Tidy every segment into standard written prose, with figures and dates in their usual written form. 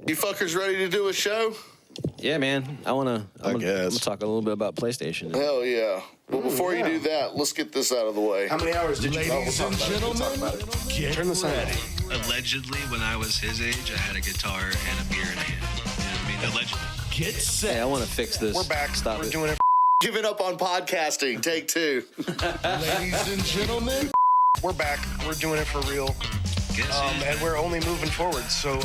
You fuckers ready to do a show? Yeah, man. I'm gonna talk a little bit about PlayStation. Hell yeah. But before you do that, let's get this out of the way. How many hours did you Ladies and gentlemen, get Turn the ready. Allegedly, when I was his age, I had a guitar and a beer in a hand. You know what I mean? Allegedly. Get set. Hey, I want to fix this. We're back. Stop We're it. doing it. Giving up on podcasting. Take two. Ladies and gentlemen, We're back. We're doing it for real. And we're only moving forward. So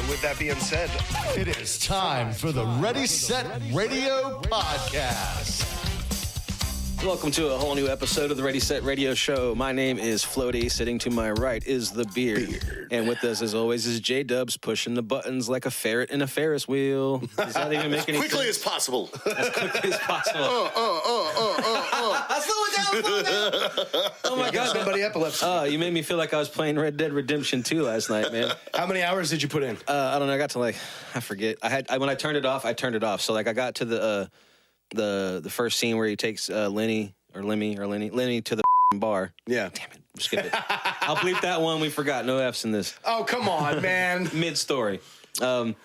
with that being said, it is time for the Ready Set Radio Podcast. Welcome to a whole new episode of the Ready Set Radio Show. My name is Floaty. Sitting to my right is the Beard. And with us, as always, is J-Dubs pushing the buttons like a ferret in a Ferris wheel. Does that even make any Quickly sense? as possible. As quickly as possible. Slow it down. Oh, my God. somebody epilepsy. You made me feel like I was playing Red Dead Redemption 2 last night, man. How many hours did you put in? I don't know. I got to I forget. When I turned it off, I turned it off. So I got to the first scene where he takes Lenny to the bar. Yeah. Damn it. Skip it. I'll bleep that one. We forgot. No F's in this. Oh, come on, man. Mid-story. Take him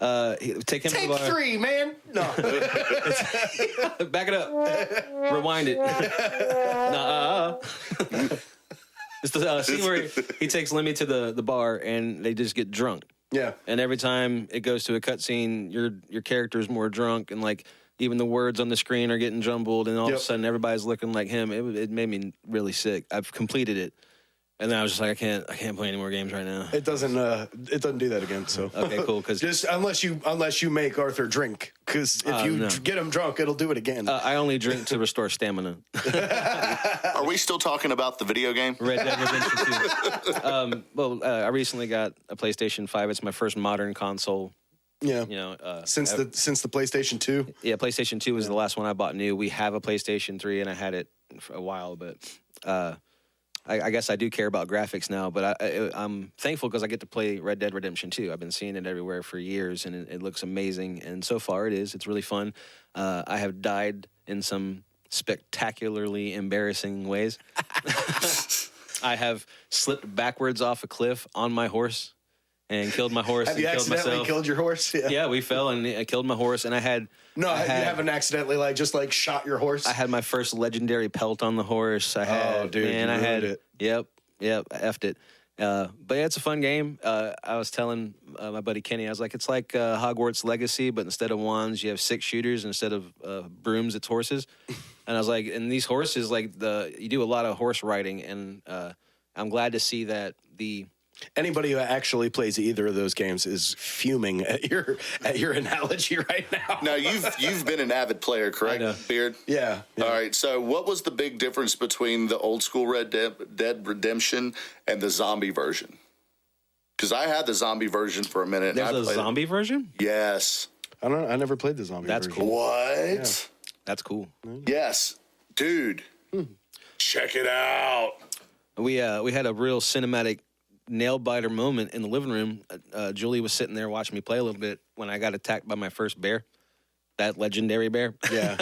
to Take the bar. 3, man. No. Back it up. Rewind it. It's the scene where he takes Lemmy to the bar and they just get drunk. Yeah. And every time it goes to a cutscene, your character's more drunk, and even the words on the screen are getting jumbled, and all of a sudden everybody's looking like him. It made me really sick. I've completed it, and then I was just like, I can't play any more games right now. It doesn't do that again. So Okay, cool. Because just unless you make Arthur drink, because if you get him drunk, it'll do it again. I only drink to restore stamina. Are we still talking about the video game? Red Dead Redemption 2. I recently got a PlayStation 5. It's my first modern console. Yeah. Since the PlayStation 2. Yeah, PlayStation 2 was the last one I bought new. We have a PlayStation 3, and I had it for a while, but I guess I do care about graphics now. But I'm thankful because I get to play Red Dead Redemption 2. I've been seeing it everywhere for years, and it looks amazing. And so far, it is. It's really fun. I have died in some spectacularly embarrassing ways. I have slipped backwards off a cliff on my horse and killed my horse. Have you killed accidentally myself. killed your horse? Yeah, we fell and I killed my horse, and I You haven't accidentally shot your horse? I had my first legendary pelt on the horse. I had it. Yep, I effed it. But yeah, it's a fun game. I was telling my buddy Kenny, I was like, it's like Hogwarts Legacy, but instead of wands, you have 6 shooters. Instead of brooms, it's horses. And I was like, and these horses, you do a lot of horse riding, and I'm glad to see that Anybody who actually plays either of those games is fuming at your analogy right now. Now, you've been an avid player, correct, I know. Beard? Yeah. All right, so what was the big difference between the old school Red Dead Redemption and the zombie version? Because I had the zombie version for a minute. there's and I a played zombie version. It. Yes. I never played the zombie That's version. cool. What? Yeah. That's cool. Yes. Dude. Check it out. We had a real cinematic nail biter moment in the living room. Julie was sitting there watching me play a little bit when I got attacked by my first bear, that legendary bear. Yeah.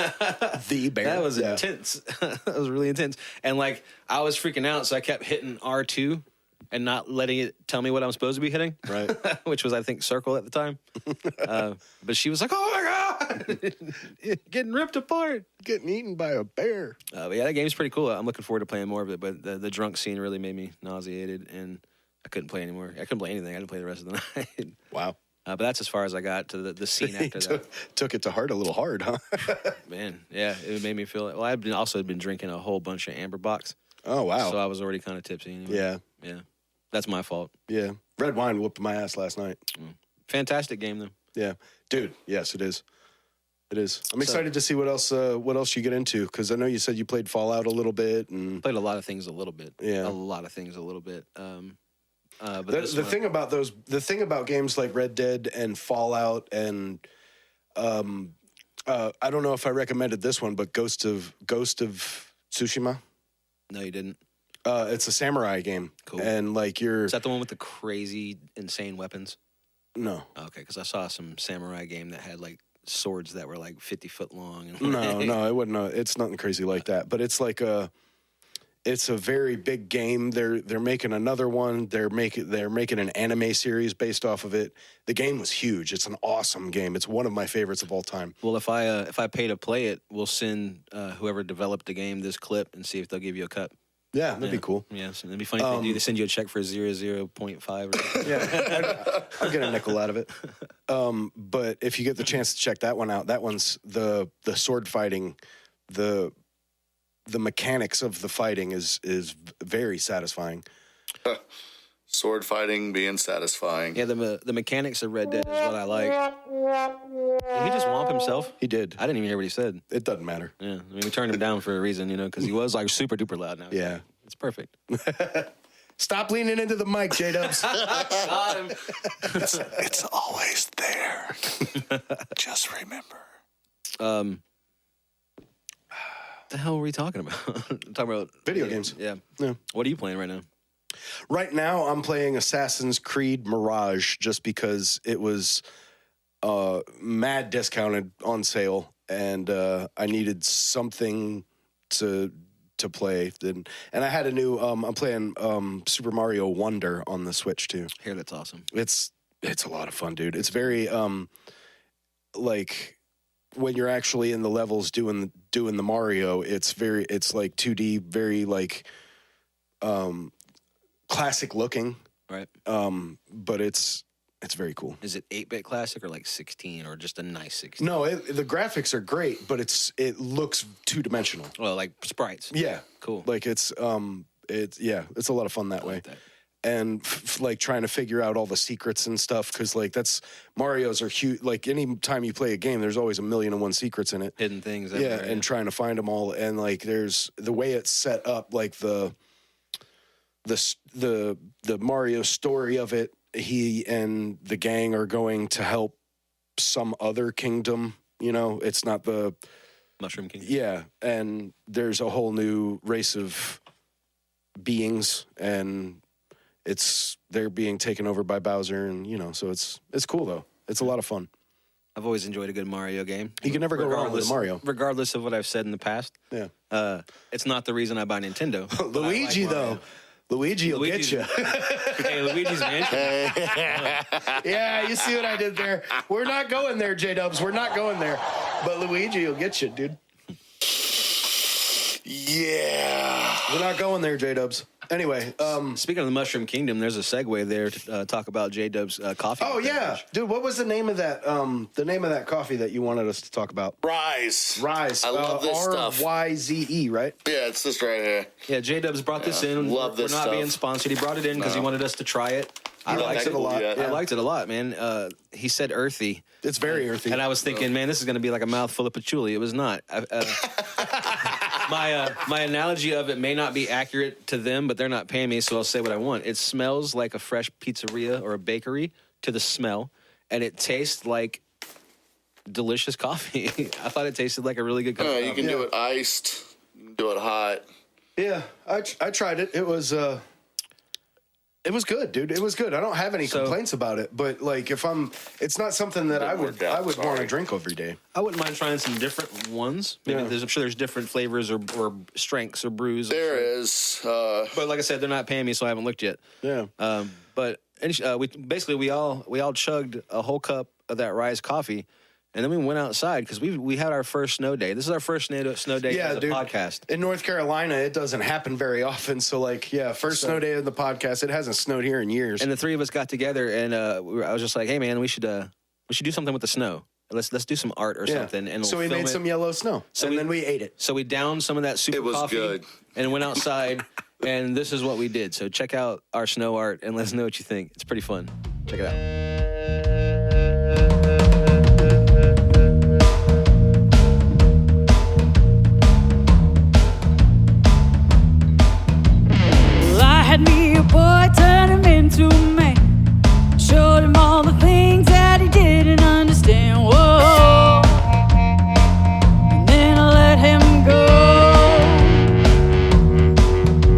The bear. That was Yeah. intense. That was really intense. And I was freaking out, so I kept hitting R2 and not letting it tell me what I'm supposed to be hitting. Right. Which was, I think, circle at the time. But she was like, "Oh my God, getting ripped apart." Getting eaten by a bear. But yeah, that game's pretty cool. I'm looking forward to playing more of it. But the drunk scene really made me nauseated, and I couldn't play anymore. I couldn't play anything. I didn't play the rest of the night. Wow. But that's as far as I got to the scene after that. Took it to heart a little hard, huh? Man, yeah, it made me feel it. Well, I've also been drinking a whole bunch of Amber Box. Oh, wow. So I was already kind of tipsy anyway. Yeah. Yeah. That's my fault. Yeah. Red wine whooped my ass last night. Fantastic game, though. Yeah. Dude, yes, it is. It is. I'm excited to see what else you get into, because I know you said you played Fallout a little bit. And Played a lot of things a little bit. Yeah. A lot of things a little bit. But the thing about games like Red Dead and Fallout and I don't know if I recommended this one, but Ghost of Tsushima. No, you didn't. It's a samurai game. Cool. And Is that the one with the crazy, insane weapons? No. Okay, because I saw some samurai game that had swords that were 50 foot long. And No, it wouldn't. It's nothing crazy like that. But it's it's a very big game. They're making another one. They're making an anime series based off of it. The game was huge. It's an awesome game. It's one of my favorites of all time. Well, if I pay to play it, we'll send whoever developed the game this clip and see if they'll give you a cut. Yeah, that'd be cool. Yeah, so it'd be funny if they send you a check for 0.5 or Yeah, I'll get a nickel out of it. But if you get the chance to check that one out, that one's the sword fighting, the mechanics of the fighting is very satisfying. Sword fighting being satisfying. Yeah, the mechanics of Red Dead is what I like. Did he just womp himself? He did. I didn't even hear what he said. It doesn't matter. Yeah, I mean, we turned him down for a reason, because he was like super duper loud now. Yeah. It's perfect. Stop leaning into the mic, J-Dubs. It's always there. Just remember. What the hell were we talking about? Talking about Video games. Yeah. Yeah. What are you playing right now? Right now, I'm playing Assassin's Creed Mirage just because it was mad discounted on sale, and I needed something to play. And I had a new. I'm playing Super Mario Wonder on the Switch too. Here, that's awesome. It's a lot of fun, dude. It's very like when you're actually in the levels doing the Mario. It's like 2D, very like classic looking, Right. but it's very cool. Is it 8-bit classic or like 16 or just a nice 16? No, the graphics are great, but it looks 2-dimensional. Well, like sprites. Yeah, Cool. like it's a lot of fun that way. that. And like trying to figure out all the secrets and stuff, because like Mario's are huge. Like any time you play a game, there's always 1,000,001 secrets in it. Hidden things. Yeah, everywhere, and trying to find them all, and like there's the way it's set up, like the Mario story of it. He and the gang are going to help some other kingdom. It's not the Mushroom Kingdom. yeah, and there's a whole new race of beings, and they're being taken over by Bowser, and so it's cool though. It's a lot of fun. I've always enjoyed a good Mario game. You can never go wrong with Mario. Regardless of what I've said in the past. Yeah. It's not the reason I buy Nintendo. but I Luigi like Mario. though. Luigi will get you. Hey, Luigi's Mansion. Yeah, you see what I did there? We're not going there, J-Dubs. We're not going there. But Luigi will get you, dude. Yeah. We're not going there, J-Dubs. Anyway, Speaking of the Mushroom Kingdom, there's a segue there to talk about J-Dub's coffee. oh yeah, dude, what was the name of that? The name of that coffee that you wanted us to talk about? Rise. Rise. I love this stuff. RYZE, right? Yeah, it's this right here. Yeah, J-Dubs brought this in. Love this We're not stuff. being sponsored. He brought it in because he wanted us to try it. I He liked likes it it a lot. Yeah. Yeah. I liked it a lot, man. He said earthy. It's very earthy. And I was thinking, man, this is going to be like a mouthful of patchouli. It was not. My analogy of it may not be accurate to them, but they're not paying me, so I'll say what I want. It smells like a fresh pizzeria or a bakery to the smell, and it tastes like delicious coffee. I thought it tasted like a really good coffee. You can do it iced, you can do it hot. Yeah, I tried it. It was good, dude. It was good. I don't have any complaints about it, but like it's not something that I would want to drink every day. I wouldn't mind trying some different ones. Maybe Yeah. I'm sure there's different flavors or strengths or brews. There is. But like I said, they're not paying me, so I haven't looked yet. Yeah. But we all chugged a whole cup of that Rise coffee, and then we went outside because we had our first snow day. This is our first snow day as a podcast. In North Carolina, it doesn't happen very often. So, first snow day of the podcast. It hasn't snowed here in years. And the three of us got together, and I was just like, "Hey, man, we should do something with the snow. Let's do some art or something." And so we'll we film made it. some yellow snow, and then we ate it. So we downed some of that super It was coffee good. and went outside, and this is what we did. So check out our snow art and let us know what you think. It's pretty fun. Check it out. Well, I had me a boy, turned him into a man. Showed him all the things that he didn't understand. Whoa. And then I let him go.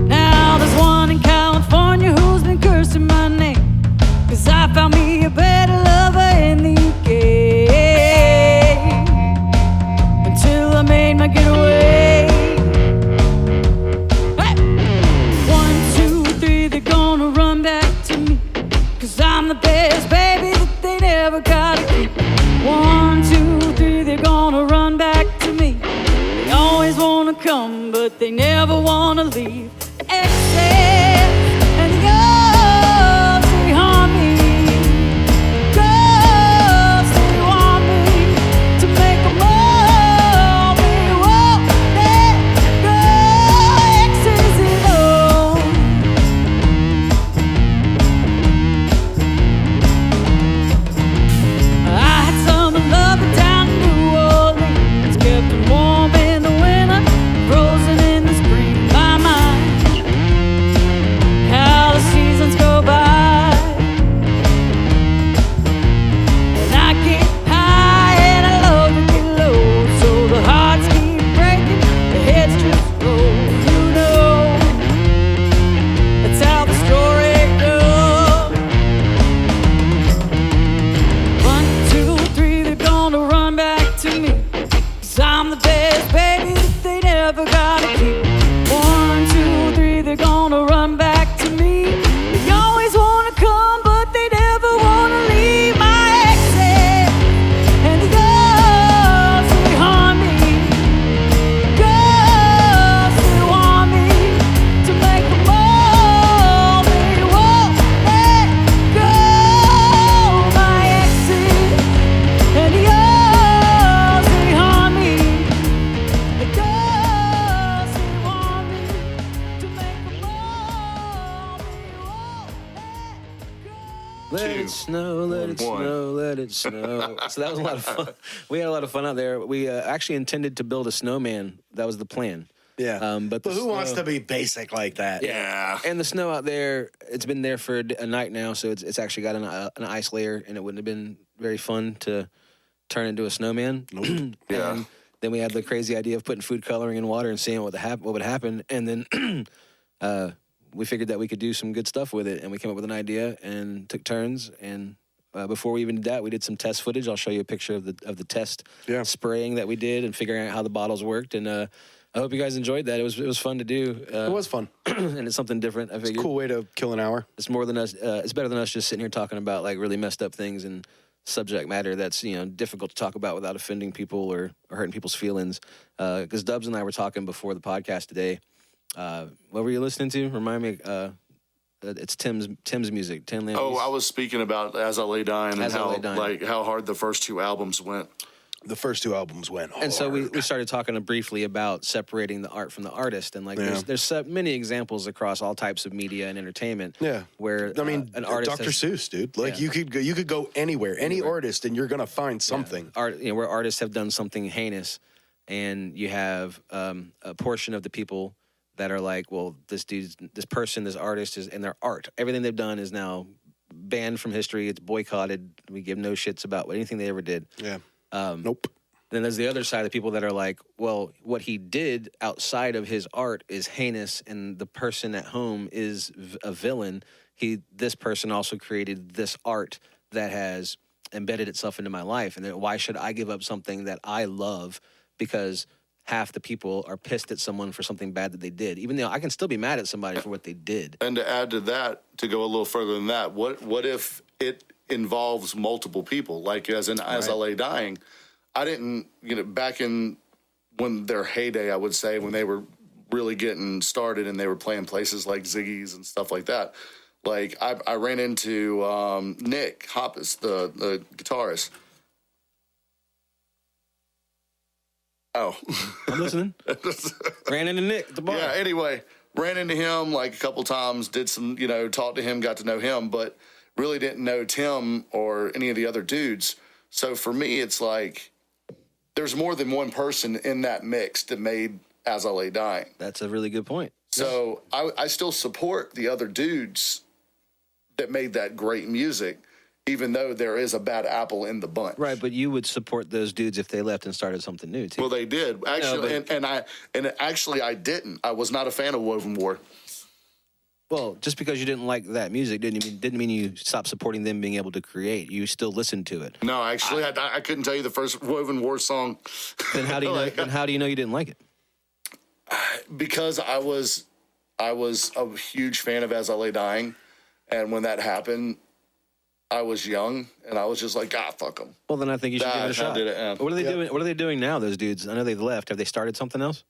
Now there's one in California who's been cursing my name, 'cause I found me a better lover in the UK. Until I made my getaway. Hey! but they never wanna leave. Excess and yours, they harm me. Girls, they want me to make them all. They won't let go. Excess and yours. I had some love down in New Orleans, kept them warm in the winter, frozen in the spring. My mind, how the seasons go by, and I get high and I love to get low, so the hearts keep breaking, the heads just roll. You know, that's how the story goes. 1, 2, 3, they're gonna run back to me, 'cause I'm the best baby that they never gotta keep. 1, 2, 3, they're gonna run back to me. They always wanna come, but they never wanna leave. My exes and the girls, they harm me. Girls, they want me to make them all. They won't let go. My exes and yours, they harm me. The girls, they want me to make them all. They won't let go. Let it snow, let it One. snow, let it snow. So that was a lot of fun. We had a lot of fun out there. We actually intended to build a snowman. That was the plan. Yeah. But the who wants snow- to be basic like that? Yeah. And the snow out there, it's been there for a night now, so it's actually got an ice layer, and it wouldn't have been very fun to turn into a snowman. Yeah. And then we had the crazy idea of putting food coloring in water and seeing what would happen, and then we figured that we could do some good stuff with it, and we came up with an idea and took turns. And before we even did that, we did some test footage. I'll show you a picture of the test spraying that we did and figuring out how the bottles worked. And I hope you guys enjoyed that. It was fun to do. It was fun. And it's something different. I figured Cool way to kill an hour. it's more than us. It's better than us just sitting here talking about like really messed up things and subject matter that's difficult to talk about without offending people or hurting people's feelings. Because Dubs and I were talking before the podcast today. What were you listening to? Remind me. It's Tim's music. Tim Lamb. Oh, I was speaking about As I Lay Dying and As I how Lay Dying. how hard the first 2 albums went. The first 2 albums went hard. And so we started talking briefly about separating the art from the artist, and like there's so many examples across all types of media and entertainment. Yeah. where I mean, an artist Dr. has- Seuss, dude. Like Yeah. you could go anywhere, any artist, and you're gonna find something. art, where artists have done something heinous, and you have a portion of the people that are like, well, this artist is, and their art, everything they've done is now banned from history. It's boycotted. We give no shits about anything they ever did. Yeah. Nope. Then there's the other side of the people that are like, well, what he did outside of his art is heinous, and the person at home is a villain. This person also created this art that has embedded itself into my life, and then why should I give up something that I love because half the people are pissed at someone for something bad that they did, even though I can still be mad at somebody for what they did. And to add to that, to go a little further than that, what if it involves multiple people? Like As I Lay Dying, I didn't, back in when their heyday, I would say, when they were really getting started and they were playing places like Ziggy's and stuff like that. Like I ran into Nick Hoppus, the guitarist. Oh, I'm listening. Ran into Nick at the bar. yeah. Anyway, ran into him like a couple times, did some, talked to him, got to know him, but really didn't know Tim or any of the other dudes. So for me, it's like there's more than one person in that mix that made As I Lay Dying. That's a really good point. So I still support the other dudes that made that great music, even though there is a bad apple in the bunch. Right, but you would support those dudes if they left and started something new too. Well, they did actually, but- and actually I didn't. I was not a fan of Woven War. Well, just because you didn't like that music didn't mean you stopped supporting them being able to create. You still listened to it. No, actually, I couldn't tell you the first Woven War song. Then how do you know? Then how do you know you didn't like it? Because I was a huge fan of As I Lay Dying, and when that happened, I was young, and I was just like, fuck them. Well, then I think you should give it a I shot. did it, yeah. What are they doing? What are they doing now? Those dudes. I know they've left. Have they started something else?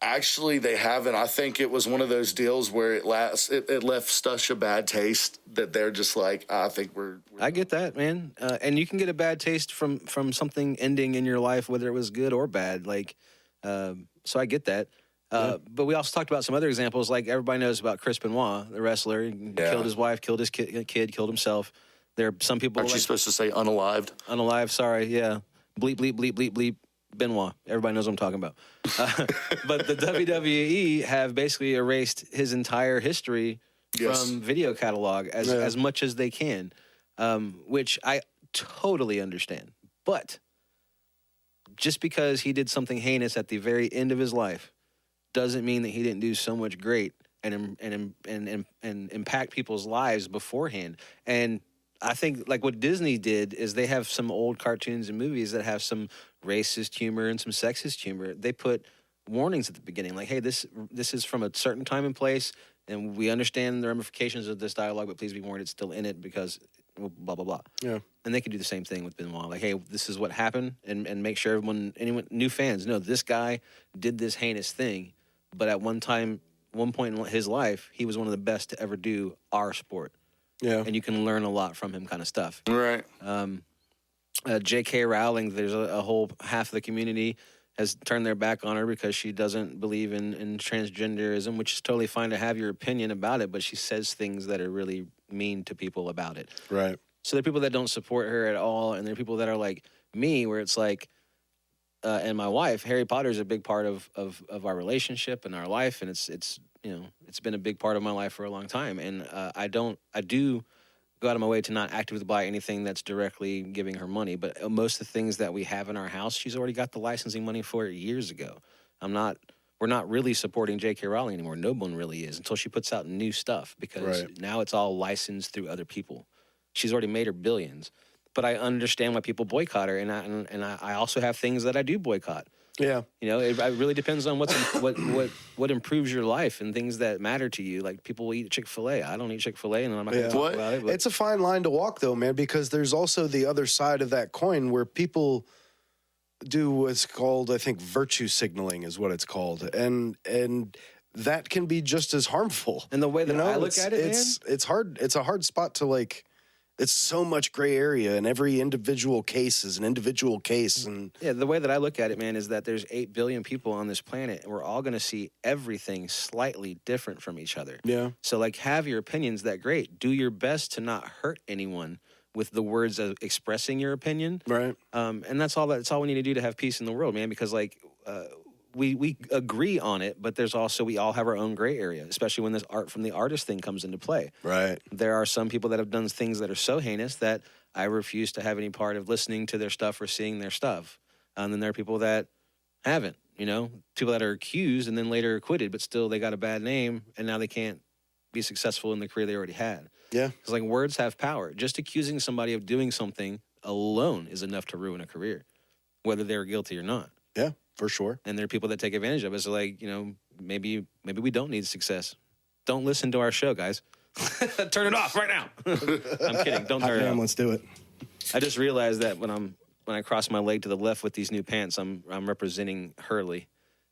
Actually, they haven't. I think it was one of those deals where it left such a bad taste that they're just like, I think we're I get that, man. And you can get a bad taste from something ending in your life, whether it was good or bad. Like, so I get that. But we also talked about some other examples. Like everybody knows about Chris Benoit, the wrestler. He killed his wife, killed his kid, killed himself. There are some people. Aren't you supposed to say unalived? Unalive, sorry, yeah. Bleep, bleep, bleep, bleep, bleep. Benoit. Everybody knows what I'm talking about. But the WWE have basically erased his entire history from video catalog as much as they can, which I totally understand. But just because he did something heinous at the very end of his life doesn't mean that he didn't do so much great and impact people's lives beforehand. And I think like what Disney did is they have some old cartoons and movies that have some racist humor and some sexist humor. They put warnings at the beginning, like, hey, this is from a certain time and place, and we understand the ramifications of this dialogue, but please be warned it's still in it because blah, blah, blah. Yeah. And they could do the same thing with Benoit. Like, hey, this is what happened, and make sure anyone, new fans know this guy did this heinous thing, but at one point in his life, he was one of the best to ever do our sport. Yeah. And you can learn a lot from him kind of stuff. Right. J.K. Rowling, there's a whole half of the community has turned their back on her because she doesn't believe in transgenderism, which is totally fine to have your opinion about it, but she says things that are really mean to people about it. Right. So there are people that don't support her at all, and there are people that are like me, where it's like, and my wife, Harry Potter is a big part of our relationship and our life, and it's been a big part of my life for a long time, and I do go out of my way to not actively buy anything that's directly giving her money, but most of the things that we have in our house, she's already got the licensing money for it years ago. We're not really supporting J.K. Rowling anymore. No one really is until she puts out new stuff, because now it's all licensed through other people. She's already made her billions, but I understand why people boycott her, and I also have things that I do boycott. Yeah, it really depends on what improves your life and things that matter to you. Like people will eat Chick-fil-A. I don't eat Chick-fil-A, and I'm not going to talk about it. But it's a fine line to walk, though, man, because there's also the other side of that coin where people do what's called, I think, virtue signaling is what it's called, and that can be just as harmful. And the way that I look at it, it's hard. It's a hard spot to like. It's so much gray area, and every individual case is an individual case. And the way that I look at it, man, is that there's 8 billion people on this planet, and we're all going to see everything slightly different from each other. Yeah. So, like, have your opinions that great. Do your best to not hurt anyone with the words of expressing your opinion. Right. And that's all we need to do to have peace in the world, man, because, like, we agree on it, but there's also, we all have our own gray area, especially when this art from the artist thing comes into play. Right. There are some people that have done things that are so heinous that I refuse to have any part of listening to their stuff or seeing their stuff. And then there are people that haven't, people that are accused and then later acquitted, but still they got a bad name and now they can't be successful in the career they already had. Yeah. It's like words have power. Just accusing somebody of doing something alone is enough to ruin a career, whether they're guilty or not. Yeah. For sure. And there are people that take advantage of it. So, like, maybe we don't need success. Don't listen to our show, guys. Turn it off right now. I'm kidding. Don't turn it off. Let's do it. I just realized that when I cross my leg to the left with these new pants, I'm representing Hurley,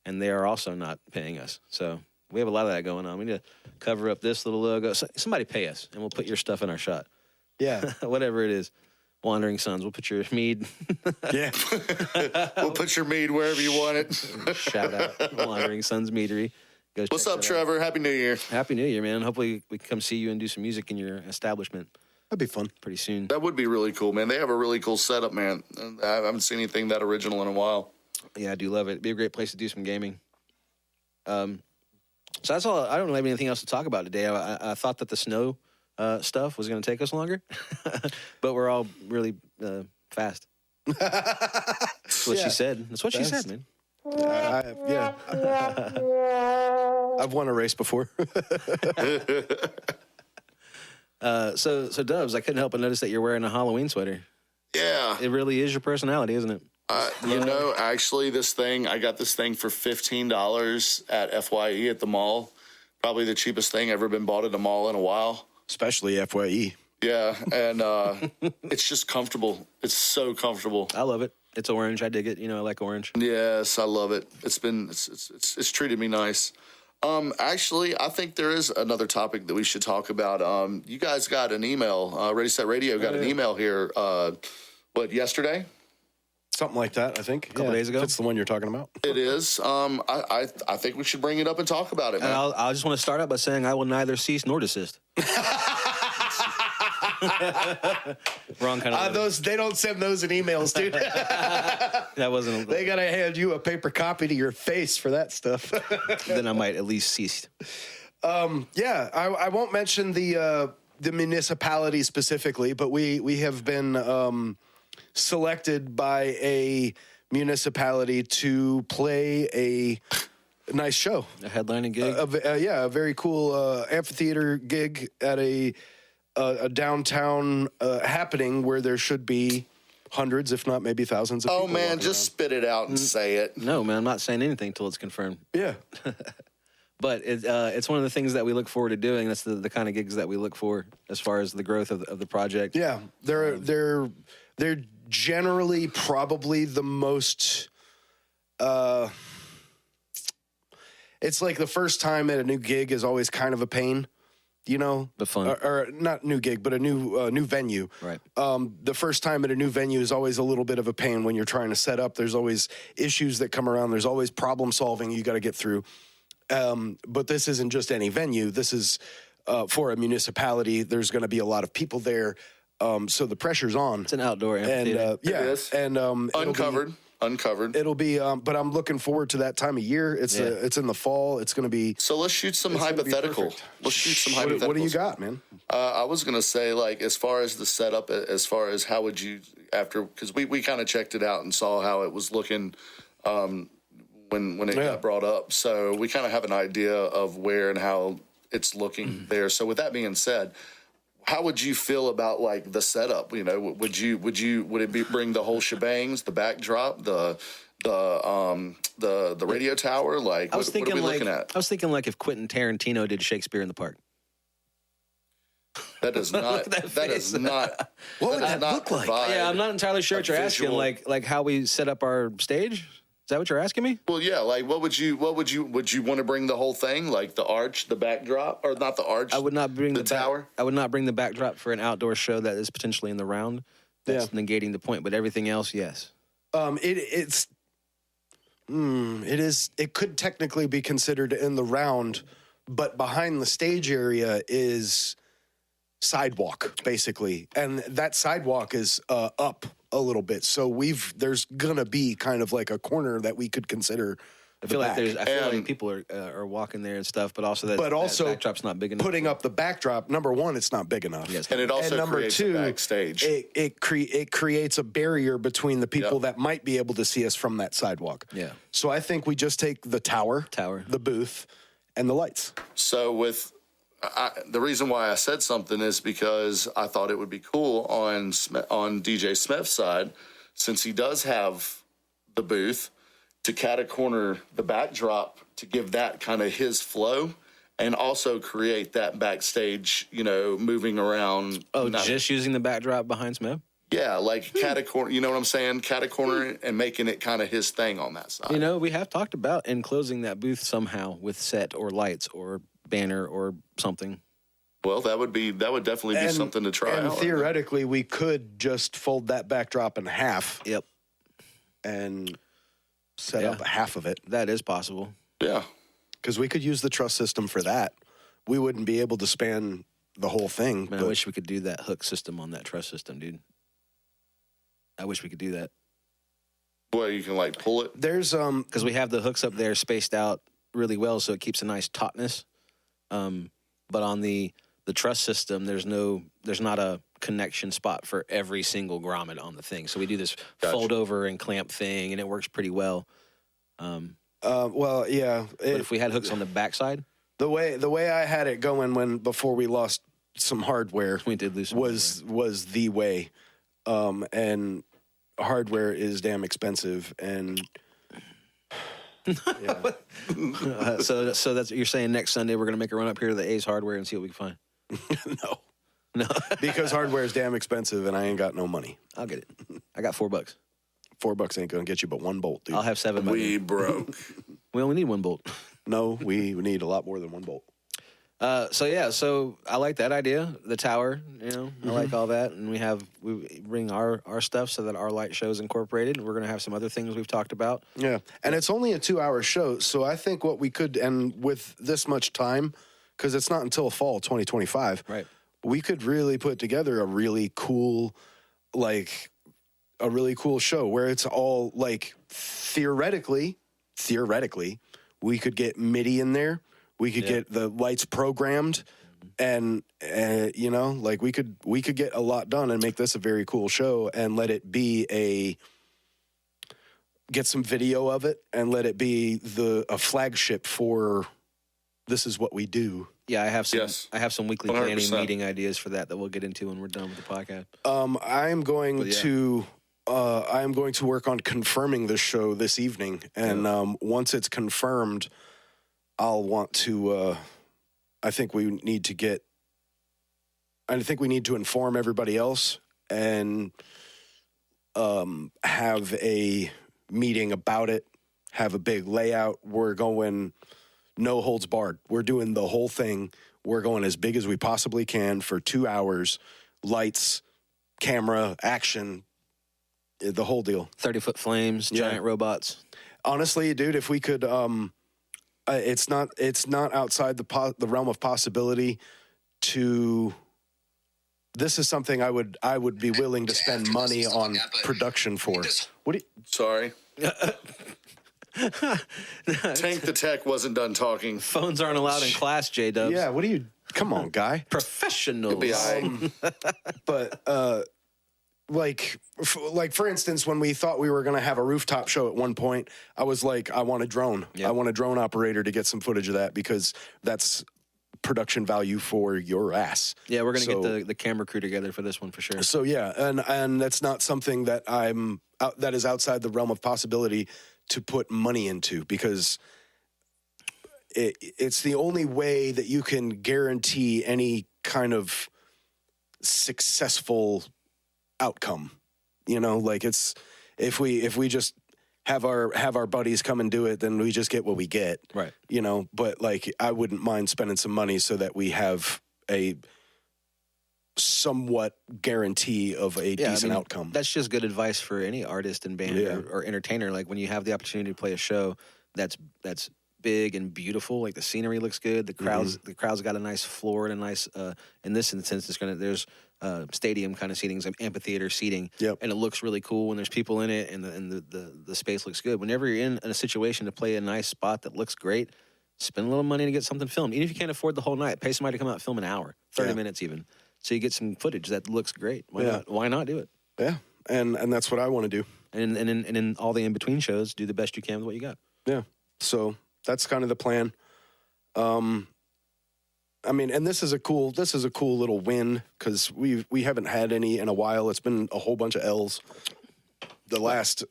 and they are also not paying us. So we have a lot of that going on. We need to cover up this little logo. So, somebody pay us, and we'll put your stuff in our shot. Yeah. Whatever it is. Wandering Sons. We'll put your mead. Yeah. We'll put your mead wherever you want it. Shout out. Wandering Sons Meadery. What's up, Trevor? Happy New Year. Happy New Year, man. Hopefully we can come see you and do some music in your establishment. That'd be fun. Pretty soon. That would be really cool, man. They have a really cool setup, man. I haven't seen anything that original in a while. Yeah, I do love it. It'd be a great place to do some gaming. So that's all. I don't really have anything else to talk about today. I thought that the snow stuff was going to take us longer, but we're all really fast. That's what she said. That's what she said, man. Yeah. I've won a race before. So Dubs, I couldn't help but notice that you're wearing a Halloween sweater. Yeah. It really is your personality, isn't it? Actually, I got this thing for $15 at FYE at the mall. Probably the cheapest thing ever been bought at a mall in a while. Especially FYE. Yeah, and it's just comfortable. It's so comfortable. I love it. It's orange. I dig it. You know, I like orange. Yes, I love it. It's treated me nice. Actually, I think there is another topic that we should talk about. You guys got an email. Ready Set Radio got an email here. Yesterday? Something like that, I think. A couple days ago? That's the one you're talking about. It is. I think we should bring it up and talk about it, And man. I just want to start out by saying I will neither cease nor desist. Wrong kind of. They don't send those in emails, dude. That wasn't. They gotta hand you a paper copy to your face for that stuff. Then I might at least cease. Yeah, I won't mention the municipality specifically, but we have been selected by a municipality to play a nice show. A headlining gig. A very cool amphitheater gig at a downtown happening where there should be hundreds, if not maybe thousands of people. Oh, man, walking just spit it out and say it. No, man, I'm not saying anything until it's confirmed. around. Yeah. But it's one of the things that we look forward to doing. That's the kind of gigs that we look for as far as the growth of the project. Yeah, they're generally probably the most. It's like the first time at a new gig is always kind of a pain, you know. But fun. Or not new gig, but a new venue. Right. The first time at a new venue is always a little bit of a pain when you're trying to set up. There's always issues that come around. There's always problem solving you got to get through. But this isn't just any venue. This is for a municipality. There's going to be a lot of people there, so the pressure's on. It's an outdoor And amphitheater. yeah, It is. and Uncovered. It'll be, but I'm looking forward to that time of year. It's it's in the fall. It's going to be. So let's shoot some It's gonna be hypothetical. perfect. Let's shoot some hypotheticals. What do you got, man? I was going to say, like, as far as the setup, as far as how would you, because we kind of checked it out and saw how it was looking when it got brought up. So we kind of have an idea of where and how it's looking there. So with that being said, how would you feel about like the setup? You know, would it be bring the whole shebangs, the backdrop, the radio tower? Like, what are we looking at? I was thinking like if Quentin Tarantino did Shakespeare in the Park. That does not. that is not. What would does that not look like? provide Yeah, I'm not entirely sure a what you're asking. visual- Like how we set up our stage. Is that what you're asking me? Well, yeah. Like, would you want to bring the whole thing, like the arch, the backdrop, or not the arch? I would not bring the tower. I would not bring the backdrop for an outdoor show that is potentially in the round. That's negating the point. But everything else, yes. It is. It could technically be considered in the round, but behind the stage area is sidewalk basically, and that sidewalk is up a little bit. So there's gonna be kind of like a corner that we could consider. I feel like people are walking there and stuff, but also that backdrop's not big enough. Putting up the backdrop, number one, it's not big enough. Yes. And it also number creates two, a backstage. It creates a barrier between the people Yep. that might be able to see us from that sidewalk. Yeah. So I think we just take the tower, the booth, and the lights. So the reason why I said something is because I thought it would be cool on DJ Smith's side, since he does have the booth, to catacorner the backdrop to give that kind of his flow, and also create that backstage, moving around. Oh, just using the backdrop behind Smith? Yeah, like catacorner. You know what I'm saying? Catacorner and making it kind of his thing on that side. We have talked about enclosing that booth somehow with set or lights or banner or something. Well, that would definitely be something to try and out. theoretically, we could just fold that backdrop in half. Yep. And set up half of it. That is possible. Yeah. Because we could use the truss system for that. We wouldn't be able to span the whole thing. Man, I wish we could do that hook system on that truss system, dude. I wish we could do that. Well, you can like pull it. There's because we have the hooks up there spaced out really well, so it keeps a nice tautness. But on the truss system, there's not a connection spot for every single grommet on the thing. So we do this fold over and clamp thing, and it works pretty well. Well, yeah. But if we had hooks on the backside, the way I had it going before we lost some hardware, we did lose some was the way, and hardware is damn expensive, and so that's you're saying next Sunday we're gonna make a run up here to the A's Hardware and see what we can find. No, because hardware is damn expensive, and I ain't got no money. I'll get it. I got $4. $4 ain't gonna get you but one bolt, dude. I'll have 7 by We then. broke. We only need 1 bolt. No, we need a lot more than one bolt. So I like that idea. The tower, I Mm-hmm. like all that, and we bring our stuff so that our light show's incorporated. We're gonna have some other things we've talked about. Yeah, and it's only a 2-hour show, so I think what we could, and with this much time, because it's not until fall 2025, Right. we could really put together a really cool show where it's all like theoretically, we could get MIDI in there. We could get the lights programmed, and we could get a lot done and make this a very cool show, and let it be get some video of it, and let it be a flagship for this is what we do. Yeah, I have some. Yes. I have some weekly planning 100%. meeting ideas for that we'll get into when we're done with the podcast. I'm going But yeah. to. I am going to work on confirming this show this evening, and once it's confirmed, I'll want to. I think we need to inform everybody else and have a meeting about it. Have a big layout. We're going no holds barred. We're doing the whole thing. We're going as big as we possibly can for 2 hours. Lights, camera, action, the whole deal. 30-foot flames, Yeah. giant robots. Honestly, dude, if we could, it's not outside the realm of possibility to. This is something I would be willing to spend money on production for. What do you, Sorry. Tank the Tech wasn't done talking. Phones aren't allowed in class, J-Dubs. yeah, what do you? Come on, guy. Professionals. Be all right. But for instance, when we thought we were going to have a rooftop show at one point, I was like, I want a drone. Yep. I want a drone operator to get some footage of that, because that's production value for your ass. Yeah, we're gonna So- get the camera crew together for this one for sure. So yeah, and that's not something that that is outside the realm of possibility to put money into, because it's the only way that you can guarantee any kind of successful outcome. It's if we just have our buddies come and do it, then we just get what we get. Right. But I wouldn't mind spending some money so that we have a somewhat guarantee of a decent outcome. That's just good advice for any artist and band Yeah. or entertainer. Like when you have the opportunity to play a show that's big and beautiful, like the scenery looks good, the crowd's got a nice floor and a nice in this instance there's stadium kind of seating, some amphitheater seating, Yep. and it looks really cool and there's people in it and the space looks good. Whenever you're in a situation to play a nice spot that looks great, spend a little money to get something filmed. Even if you can't afford the whole night, pay somebody to come out and film an hour, 30 Yeah. minutes even. So you get some footage that looks great. Why not do it? Yeah, and that's what I want to do. And in all the in-between shows, do the best you can with what you got. Yeah, so that's kind of the plan. And this is a cool little win, because we haven't had any in a while. It's been a whole bunch of L's. The last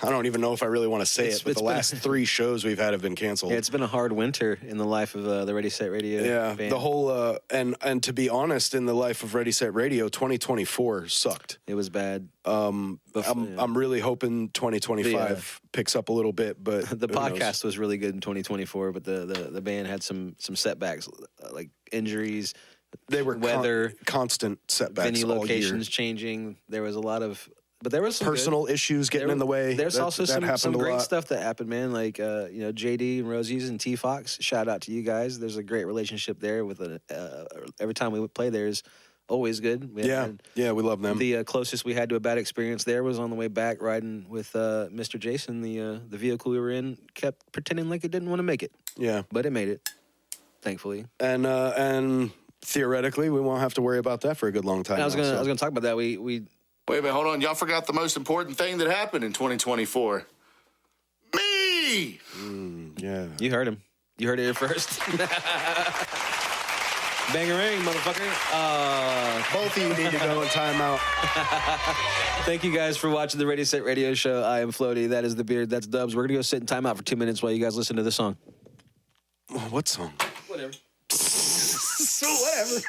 I don't even know if I really want to say it, but the last 3 shows we've had have been canceled. Yeah, it's been a hard winter in the life of the Ready Set Radio. Yeah, band. the whole and to be honest, in the life of Ready Set Radio, 2024 sucked. It was bad. I'm really hoping 2025 picks up a little bit, but The who knows? podcast was really good in 2024, but the band had some setbacks, like injuries, They were weather, constant setbacks venue all locations year. changing. There was a lot of, but there was some Personal good. issues getting in the way. There's also that some happened a great lot. stuff that happened, man. Like JD and Rosie's and T Fox. Shout out to you guys. There's a great relationship there. With every time we would play there is always good. We had we love them. The closest we had to a bad experience there was on the way back riding with Mr. Jason. The vehicle we were in kept pretending like it didn't want to make it, Yeah, but it made it, thankfully. and theoretically, we won't have to worry about that for a good long time. And I was now, gonna so. I was gonna talk about that. We Wait a minute, hold on. Y'all forgot the most important thing that happened in 2024. Me! Yeah. You heard him. You heard it here first. Bang a ring, motherfucker. Both of you need to go in timeout. Thank you guys for watching the Ready Set Radio Show. I am Floaty. That is the Beard. That's Dubs. We're gonna go sit in timeout for 2 minutes while you guys listen to this song. What song? Whatever. Whatever.